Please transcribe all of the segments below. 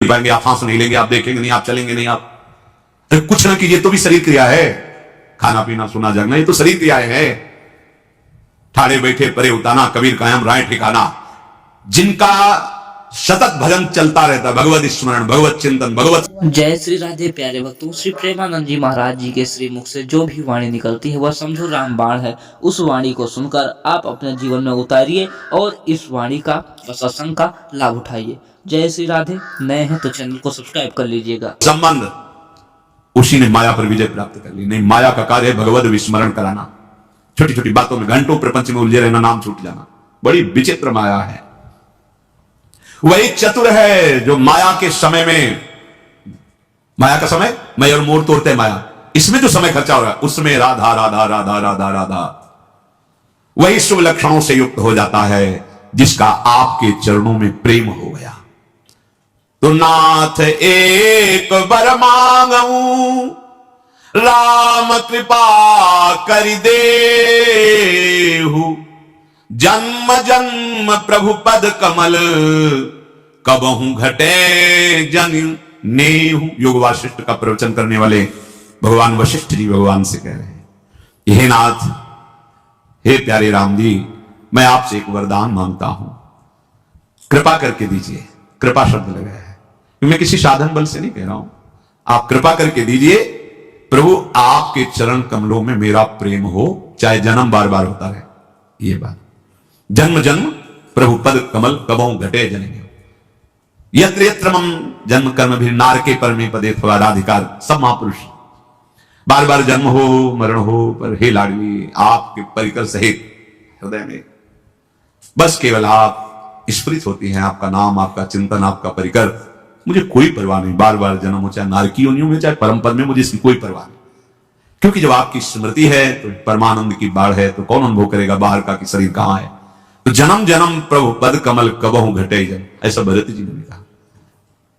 पाएंगे, आप सांस नहीं लेंगे, आप देखेंगे नहीं, आप चलेंगे नहीं, आप तो कुछ ना कीजिए तो भी शरीर क्रिया है। खाना पीना सोना जागना ये तो शरीर क्रियाएं है। ठाड़े बैठे परे उताना, कबीर कायम राय ठिकाना। जिनका सतत भजन चलता रहता, भगवत स्मरण, भगवत चिंतन, भगवत। जय श्री राधे प्यारे भक्तों। श्री प्रेमानंद जी महाराज जी के श्री मुख से जो भी वाणी निकलती है वह समझो रामबाण है। उस वाणी को सुनकर आप अपने जीवन में उतारिए और इस वाणी का व सत्संग का लाभ उठाइए। जय श्री राधे। नए हैं तो चैनल को सब्सक्राइब कर लीजिएगा। संबंध उसी ने माया पर विजय प्राप्त कर ली। नहीं, माया का कार्य है भगवत विस्मरण कराना। छोटी छोटी बातों में घंटों प्रपंच में उलझे रहना, नाम छूट जाना, बड़ी विचित्र माया है। वही चतुर है जो माया के समय में, माया का समय मैं और मोर तोड़ते माया, इसमें जो समय खर्चा हो रहा है उसमें राधा राधा राधा राधा राधा, वही शुभ लक्षणों से युक्त हो जाता है जिसका आपके चरणों में प्रेम हो गया। तो नाथ एक बर मांगू, राम कृपा कर देहु, जन्म जन्म प्रभु पद कमल, कबहू घटे जन नेहु। योग वासिष्ठ का प्रवचन करने वाले भगवान वशिष्ठ जी भगवान से कह रहे हैं, हे नाथ, हे प्यारे राम जी, मैं आपसे एक वरदान मांगता हूं, कृपा करके दीजिए। कृपा शब्द लगा है, मैं किसी साधन बल से नहीं कह रहा हूं, आप कृपा करके दीजिए प्रभु, आपके चरण कमलों में मेरा प्रेम हो, चाहे जन्म बार बार होता रहे। ये बात, जन्म जन्म प्रभु पद कमल, कबहू घटे जनेऊ, यत्र यत्र मम जन्म कर्म भी नारके परमे पदे थवा राधिकार। सब महापुरुष, बार बार जन्म हो मरण हो, पर हे लाडली, आपके परिकर सहित हृदय में बस केवल आप स्फुरित होती हैं, आपका नाम, आपका चिंतन, आपका परिकर। मुझे कोई परवाह नहीं, बार बार जन्म हो, चाहे नारकी योनियों में, चाहे परम पद में, मुझे इसकी कोई परवाह नहीं। क्योंकि जब आपकी स्मृति है तो परमानंद की बाढ़ है, तो कौन अनुभव करेगा बाहर का कि शरीर कहां है। तो जन्म जन्म प्रभु पद कमल, कबहू घटे जन, ऐसा भरत जी ने कहा।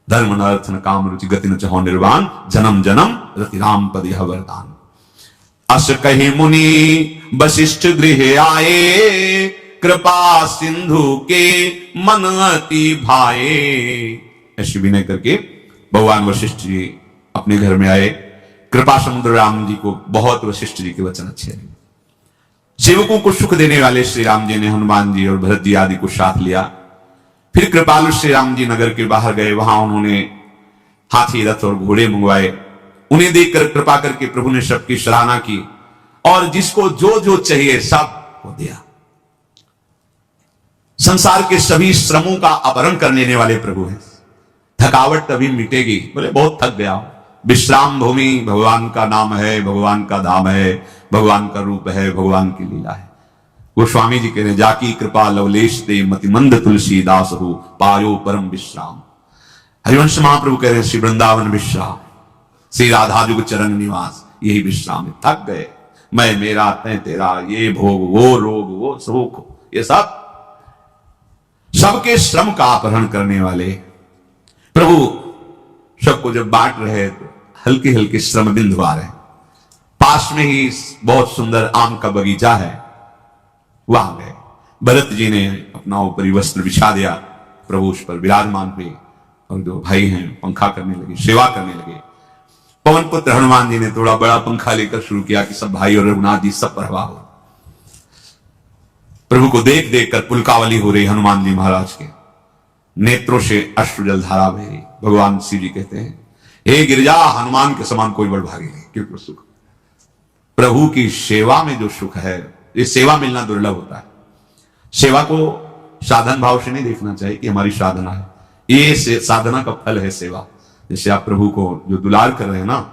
धर्म न अर्थ न काम रुचि गति न चहो निर्वाण, जन्म जन्म रति राम पद यह वरदान। अस कहे मुनि वशिष्ठ गृह आए, कृपा सिंधु के मन अति भाए। ऐसी विनय करके भगवान वशिष्ठ जी अपने घर में आए। कृपा समुद्र राम जी को बहुत वशिष्ठ जी के वचन अच्छे लगे। सेवकों को सुख देने वाले श्री राम जी ने हनुमान जी और भरत जी आदि को साथ लिया। फिर कृपालु श्री राम जी नगर के बाहर गए, वहां उन्होंने हाथी, रथ और घोड़े मंगवाए। उन्हें देखकर कृपा करके प्रभु ने सबकी सराहना की और जिसको जो जो चाहिए सब को दिया। संसार के सभी श्रमों का अपहरण कर लेने वाले प्रभु हैं। थकावट तभी मिटेगी, बोले बहुत थक गया। विश्राम भूमि भगवान का नाम है, भगवान का धाम है, भगवान का रूप है, भगवान की लीला है। वो स्वामी जी कह रहे, जाकी कृपा लवलेश दे मतिमंद तुलसीदास हो, पायो परम विश्राम। हरिवंश महाप्रभु कह रहे, श्री वृंदावन विश्राम, श्री राधा जुग चरण निवास, यही विश्राम है। थक गए, मैं मेरा तय तेरा, ये भोग वो रोग वो सुख, ये सब सबके श्रम का अपहरण करने वाले प्रभु सबको जब बांट रहे तो हल्के हल्के श्रम बिंदु आ रहे। पास में ही बहुत सुंदर आम का बगीचा है, वहां गए। भरत जी ने अपना ऊपरी वस्त्र बिछा दिया, प्रभु उस पर विराजमान हुए और जो भाई हैं पंखा करने लगे, सेवा करने लगे। पवन पुत्र हनुमान जी ने थोड़ा बड़ा पंखा लेकर शुरू किया कि सब भाई और रघुनाथ जी सब प्रवाह हो। प्रभु को देख देख कर पुलकावली हो रही हनुमान जी महाराज के नेत्रों से अश्रुजल धारा बह रही। भगवान श्री जी कहते हैं, हे गिरिजा, हनुमान के समान कोई बड़भागी नहीं। क्योंकि सुख प्रभु की सेवा में जो सुख है, ये सेवा मिलना दुर्लभ होता है। सेवा को साधन भाव से नहीं देखना चाहिए कि हमारी साधना है, ये साधना का फल है सेवा। जैसे आप प्रभु को जो दुलार कर रहे हैं ना,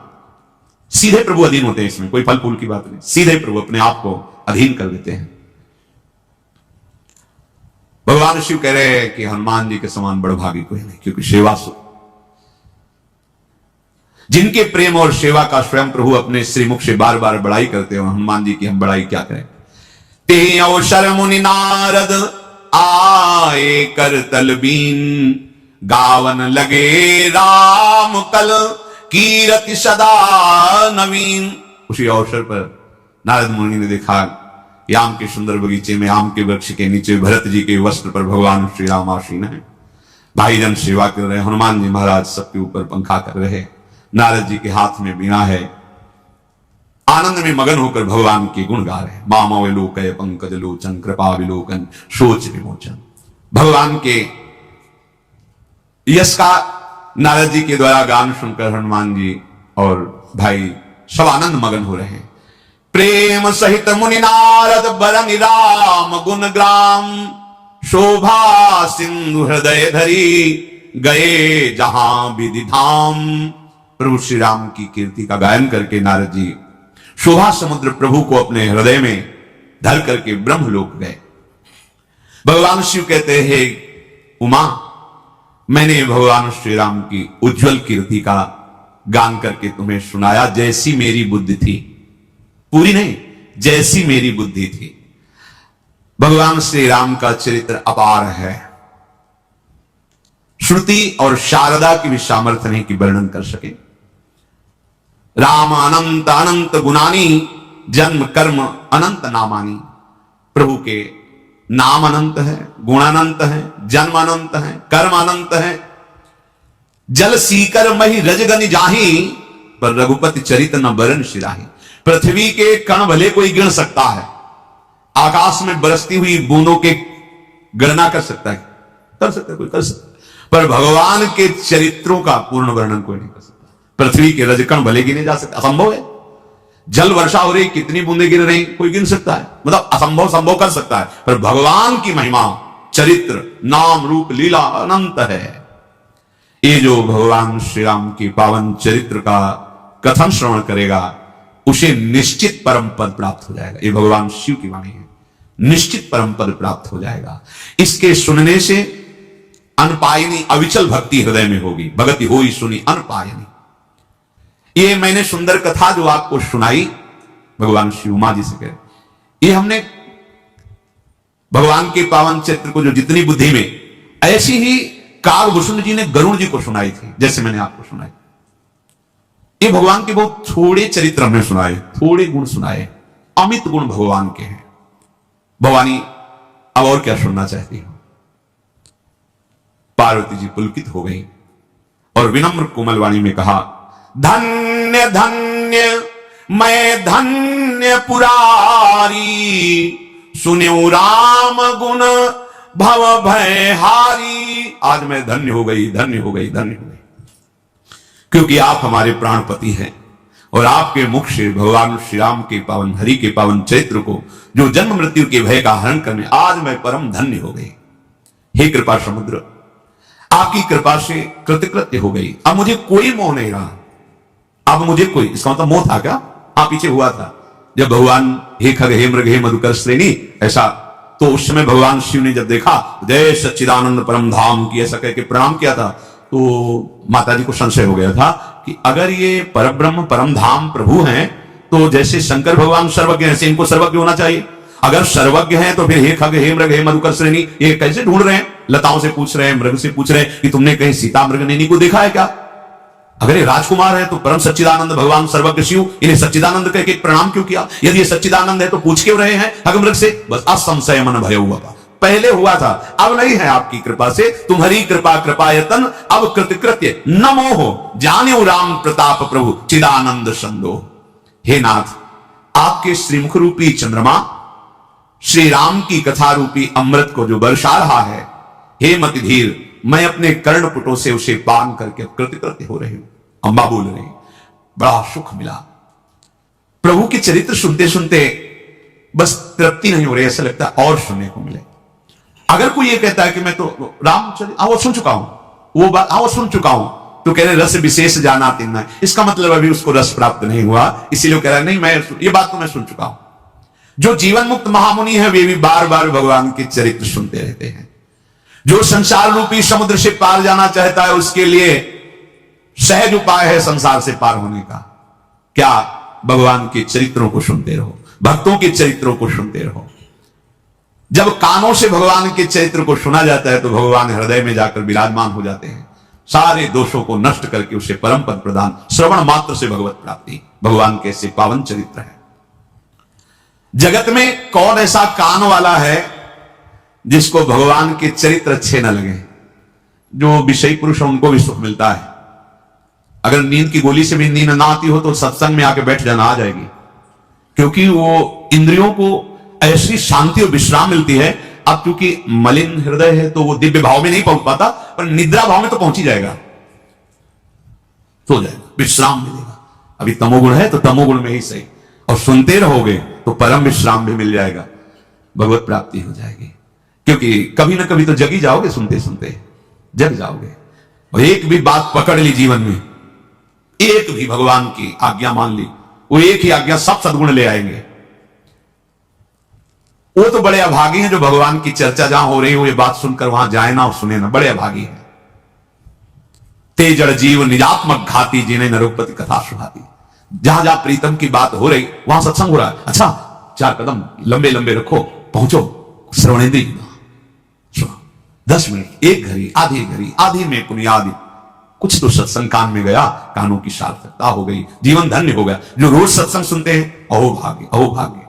सीधे प्रभु अधीन होते हैं, इसमें कोई फल फूल की बात नहीं, सीधे प्रभु अपने आप को अधीन कर देते हैं। भगवान शिव कह रहे हैं कि हनुमान जी के समान बड़भागी कोई नहीं, क्योंकि सेवा सुख, जिनके प्रेम और सेवा का स्वयं प्रभु अपने श्रीमुख से बार बार बड़ाई करते हो। हनुमान जी की हम बड़ाई क्या करें। ते अवसर मुनि नारद आए कर तलबीन, गावन लगे राम कल कीरति सदा नवीन। उसी अवसर पर नारद मुनि ने देखा कि आम के सुंदर बगीचे में, आम के वृक्ष के नीचे भरत जी के वस्त्र पर भगवान श्री राम आसीन है। भाईजन सेवा कर रहे, हनुमान जी महाराज सबके ऊपर पंखा कर रहे, नारद जी के हाथ में बीणा है, आनंद में मगन होकर भगवान के गुण गा रहे। मामा विलोकय पंकज लोचन कृपा विलोकन सोच विमोचन। भगवान के यश का नारद जी के द्वारा गान सुनकर हनुमान जी और भाई सब आनंद मगन हो रहे हैं। प्रेम सहित मुनि नारद बरनि राम गुण ग्राम, शोभा सिंधु हृदय धरी गए जहां विधि धाम। प्रभु श्री राम की कीर्ति का गायन करके नारद जी शोभा समुद्र प्रभु को अपने हृदय में धर करके ब्रह्मलोक गए। भगवान शिव कहते हैं, उमा, मैंने भगवान श्री राम की उज्जवल कीर्ति का गान करके तुम्हें सुनाया, जैसी मेरी बुद्धि थी, पूरी नहीं, जैसी मेरी बुद्धि थी। भगवान श्री राम का चरित्र अपार है, श्रुति और शारदा की भी सामर्थ्य नहीं कि वर्णन कर सके। राम अनंत अनंत गुणानी, जन्म कर्म अनंत नामानी। प्रभु के नाम अनंत है, गुण अनंत है, जन्म अनंत है, कर्म अनंत है। जल सीकर मही रजगनि जाही, पर रघुपति चरित न बरन सिराही। पृथ्वी के कण भले कोई गिन सकता है, आकाश में बरसती हुई बूंदों के गणना कर सकता है, कर सकता है, कोई कर सकता है, पर भगवान के चरित्रों का पूर्ण वर्णन कोई नहीं कर सकता। पृथ्वी के रजकण भले गिने जा सकते, असंभव है। जल वर्षा हो रही, कितनी बूंदे गिर रही, कोई गिन सकता है, मतलब असंभव संभव कर सकता है, पर भगवान की महिमा, चरित्र, नाम, रूप, लीला अनंत है। ये जो भगवान श्री राम की पावन चरित्र का कथन श्रवण करेगा, उसे निश्चित परम पद प्राप्त हो जाएगा। ये भगवान शिव की वाणी है, निश्चित परम पद प्राप्त हो जाएगा। इसके सुनने से अनपायनी अविचल भक्ति हृदय में होगी। भगति होई सुनी अनपायनी। ये मैंने सुंदर कथा जो आपको सुनाई भगवान शिव उमा जी से कह, ये हमने भगवान के पावन चरित्र को जो जितनी बुद्धि में, ऐसी ही कागभूषण जी ने गरुड़ जी को सुनाई थी, जैसे मैंने आपको सुनाई। ये भगवान के बहुत थोड़े चरित्र हमने सुनाए, थोड़े गुण सुनाए, अमित गुण भगवान के हैं। भवानी अब और क्या सुनना चाहती हो? पार्वती जी पुलकित हो गई और विनम्र कोमल वाणी में कहा, धन्य धन्य मैं धन्य पुरारी, सुन्यो राम गुण भव भय हारी। आज मैं धन्य हो गई, धन्य हो गई, धन्य हो गई, क्योंकि आप हमारे प्राणपति हैं और आपके मुख से भगवान श्री राम के पावन हरि के पावन चरित्र को, जो जन्म मृत्यु के भय का हरण करने, आज मैं परम धन्य हो गई। हे कृपा समुद्र, आपकी कृपा से कृतकृत्य हो गई। अब मुझे कोई मोह नहीं रहा, अब मुझे कोई, इसका मतलब मोह था क्या? आप पीछे हुआ था जब भगवान हे खग हे मृग हे मधुकर श्रेणी, ऐसा तो उस समय भगवान शिव ने जब देखा, जय सच्चिदानंद परम धाम की ऐसा कहकर प्रणाम किया था, तो माता जी को संशय हो गया था कि अगर ये परब्रह्म परम धाम प्रभु हैं, तो जैसे शंकर भगवान सर्वज्ञ हैं, इनको सर्वज्ञ होना चाहिए। अगर सर्वज्ञ हैं तो फिर हे खग हे मृग हे मधुकर श्रेणी ये कैसे ढूंढ रहे हैं? लताओं से पूछ रहे हैं, मृग से पूछ रहे हैं कि तुमने कहीं सीता मृग नैनी को देखा है क्या? अगर ये राजकुमार है तो परम सच्चिदानंद भगवान सर्वज्ञ शिव, इन्हें सच्चिदानंद कह के प्रणाम क्यों किया? यदि ये सच्चिदानंद है तो पूछ क्यों रहे हैं खग मृग से? बस असंशय मन भय हुआ, पहले हुआ था, अब नहीं है। आपकी कृपा से, तुम्हारी कृपा कृपायतन अब कृतकृत्य न मोह, जान्यो राम प्रताप प्रभु चिदानंद संदो। हे नाथ, आपके श्रीमुख रूपी चंद्रमा श्री राम की कथा रूपी अमृत को जो बरसा रहा है, हे मतिधीर, मैं अपने कर्णपुटों से उसे पान करके कृतकृत्य हो रही हूं। अम्बा बोल रही, बड़ा सुख मिला। प्रभु के चरित्र सुनते सुनते बस तृप्ति नहीं हो रही, ऐसा लगता है और सुनने को मिले। अगर कोई ये कहता है कि मैं तो रामचरित्र वो सुन चुका हूं, वो बात वो सुन चुका हूं, तो कह रहे रस विशेष जाना तीन है, इसका मतलब अभी उसको रस प्राप्त नहीं हुआ, इसीलिए कह रहा है नहीं मैं ये बात तो मैं सुन चुका हूं। जो जीवन मुक्त महामुनि है वे भी बार बार भगवान के चरित्र सुनते रहते हैं। जो संसार रूपी समुद्र से पार जाना चाहता है, उसके लिए सहज उपाय है संसार से पार होने का। क्या? भगवान के चरित्रों को सुनते रहो, भक्तों के चरित्रों को सुनते रहो। जब कानों से भगवान के चरित्र को सुना जाता है तो भगवान हृदय में जाकर विराजमान हो जाते हैं, सारे दोषों को नष्ट करके उसे परम पद प्रदान, श्रवण मात्र से भगवत प्राप्ति। भगवान के ऐसे पावन चरित्र है। जगत में कौन ऐसा कान वाला है जिसको भगवान के चरित्र अच्छे न लगे? जो विषयी पुरुष है उनको भी सुख मिलता है। अगर नींद की गोली से भी नींद ना आती हो तो सत्संग में आके बैठ जाना, आ जाएगी, क्योंकि वो इंद्रियों को ऐसी शांति और विश्राम मिलती है। अब क्योंकि मलिन हृदय है तो वो दिव्य भाव में नहीं पहुंच पाता, पर निद्रा भाव में तो पहुंच ही जाएगा, सो जाएगा, विश्राम मिलेगा। अभी तमोगुण है तो तमोगुण में ही सही, और सुनते रहोगे तो परम विश्राम भी मिल जाएगा, भगवत प्राप्ति हो जाएगी। क्योंकि कभी ना कभी तो जग ही जाओगे, सुनते सुनते जग जाओगे। और एक भी बात पकड़ ली जीवन में, एक भी भगवान की आज्ञा मान ली, वो एक ही आज्ञा सब सद्गुण ले आएंगे। वो तो बड़े अभागी हैं जो भगवान की चर्चा जहां हो रही हो ये बात सुनकर वहां जाए ना और सुने ना, बड़े अभागी हैं। ते जड़ जीव निजात्मक घाती जिन्हें नरोपति कथा सुहाती। जहां जहां प्रीतम की बात हो रही वहां सत्संग हो रहा है, अच्छा 4 कदम लंबे लंबे रखो, पहुंचो श्रवणेंद्री, सुनो 10 मिनट, 1 घड़ी, आधी में पुनियादी, कुछ तो सत्संग कान में गया, कानों की सार्थकता हो गई, जीवन धन्य हो गया। जो रोज सत्संग सुनते हैं, अहो भाग्य, अहो भाग्य।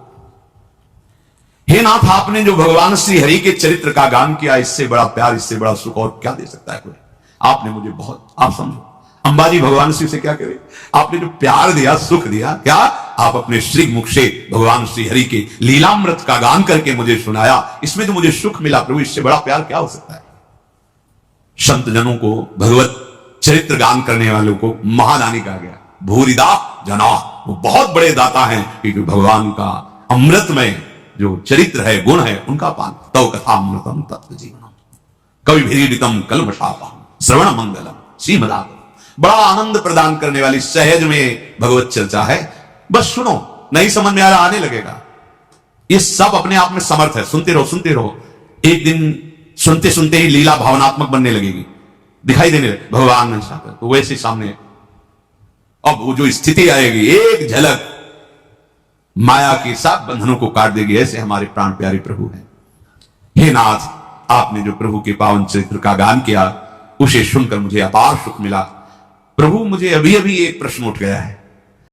हे नाथ, आपने जो भगवान श्री हरि के चरित्र का गान किया, इससे बड़ा प्यार, इससे बड़ा सुख और क्या दे सकता है कोई। आपने मुझे बहुत, आप समझो अंबाजी भगवान श्री से क्या करे, आपने जो प्यार दिया, सुख दिया, क्या आप अपने श्री मुख से भगवान श्री हरि के लीलामृत का गान करके मुझे सुनाया, इसमें तो मुझे सुख मिला प्रभु, इससे बड़ा प्यार क्या हो सकता है। संत जनों को, भगवत चरित्र गान करने वालों को महादानी कहा गया, भूरिदा जना, वो बहुत बड़े दाता हैं, क्योंकि भगवान का अमृतमय जो चरित्र है, गुण है, उनका पान। तव कथा अमृतम तत्व जीवनम कवि भीड़ितम कलमशापहम श्रवण मंगलम श्रीमदागम। बड़ा आनंद प्रदान करने वाली सहज में भगवत चर्चा है, बस सुनो, नहीं समझ में आ रहा, आने लगेगा। ये सब अपने आप में समर्थ है, सुनते रहो सुनते रहो, एक दिन सुनते सुनते ही लीला भावनात्मक बनने लगेगी, दिखाई देने लगे भगवान ने साकर, तो वैसे सामने अब वो जो स्थिति आएगी, एक झलक माया की सब बंधनों को काट देगी। ऐसे हमारे प्राण प्यारे प्रभु हैं। हे नाथ, आपने जो प्रभु के पावन चरित्र का गान किया, उसे सुनकर मुझे अपार सुख मिला। प्रभु, मुझे अभी अभी एक प्रश्न उठ गया है,